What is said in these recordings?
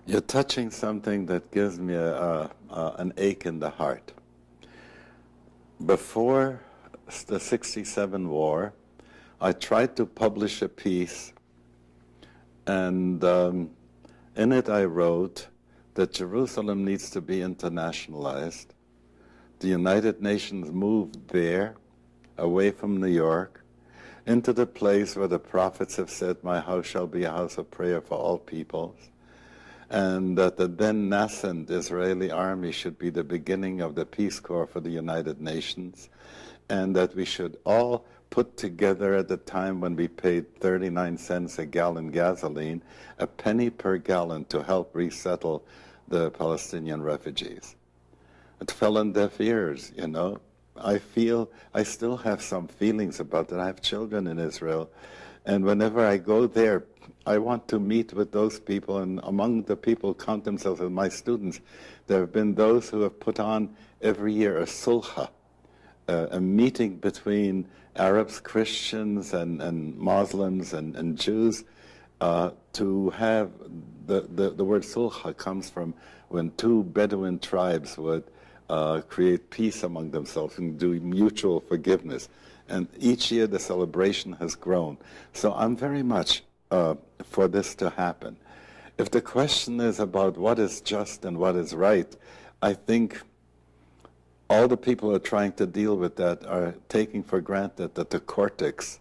You're touching something that gives me an ache in the heart. Before the '67 war, I tried to publish a piece, and in it I wrote that Jerusalem needs to be internationalized. The United Nations moved there, away from New York, into the place where the prophets have said, "My house shall be a house of prayer for all peoples," and that the then nascent Israeli army should be the beginning of the Peace Corps for the United Nations, and that we should all put together at the time when we paid 39 cents a gallon gasoline, a penny per gallon to help resettle the Palestinian refugees. It fell on deaf ears, you know. I still have some feelings about that. I have children in Israel, and whenever I go there, I want to meet with those people, and among the people who count themselves as my students, there have been those who have put on every year a sulha, a meeting between Arabs, Christians, and Muslims and Jews, to have the word sulha comes from when two Bedouin tribes would create peace among themselves and do mutual forgiveness. And each year the celebration has grown. So I'm very much for this to happen. If the question is about what is just and what is right, I think all the people who are trying to deal with that are taking for granted that the cortex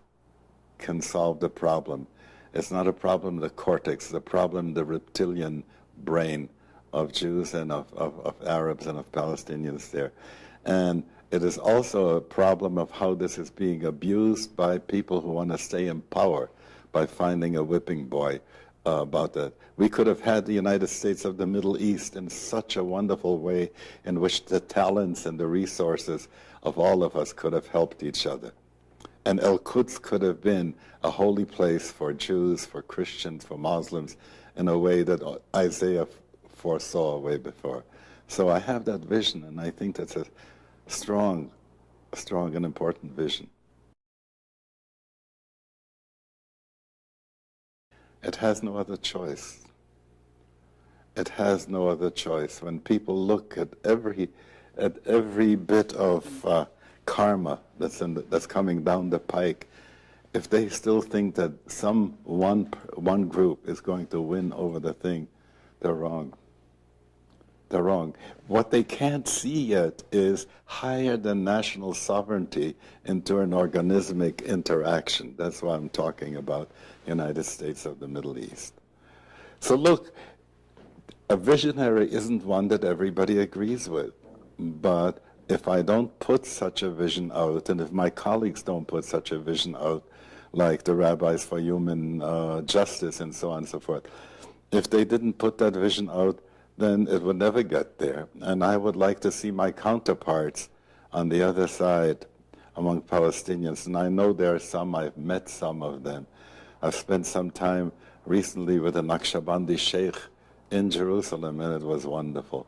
can solve the problem. It's not a problem of the cortex, it's a problem the reptilian brain of Jews and of Arabs and of Palestinians there. And it is also a problem of how this is being abused by people who want to stay in power by finding a whipping boy about that. We could have had the United States of the Middle East in such a wonderful way in which the talents and the resources of all of us could have helped each other. And El-Quds could have been a holy place for Jews, for Christians, for Muslims, in a way that Isaiah foresaw way before. So I have that vision, and I think that's a strong and important vision. It has no other choice. It has no other choice. When people look at every bit of karma that's coming down the pike, if they still think that one group is going to win over the thing, they're wrong. They're wrong. What they can't see yet is higher than national sovereignty into an organismic interaction. That's why I'm talking about United States of the Middle East. So look, a visionary isn't one that everybody agrees with. But if I don't put such a vision out, and if my colleagues don't put such a vision out, like the rabbis for human justice and so on and so forth, if they didn't put that vision out, then it would never get there. And I would like to see my counterparts on the other side among Palestinians. And I know there are some, I've met some of them. I've spent some time recently with a Naqshbandi sheikh in Jerusalem, and it was wonderful.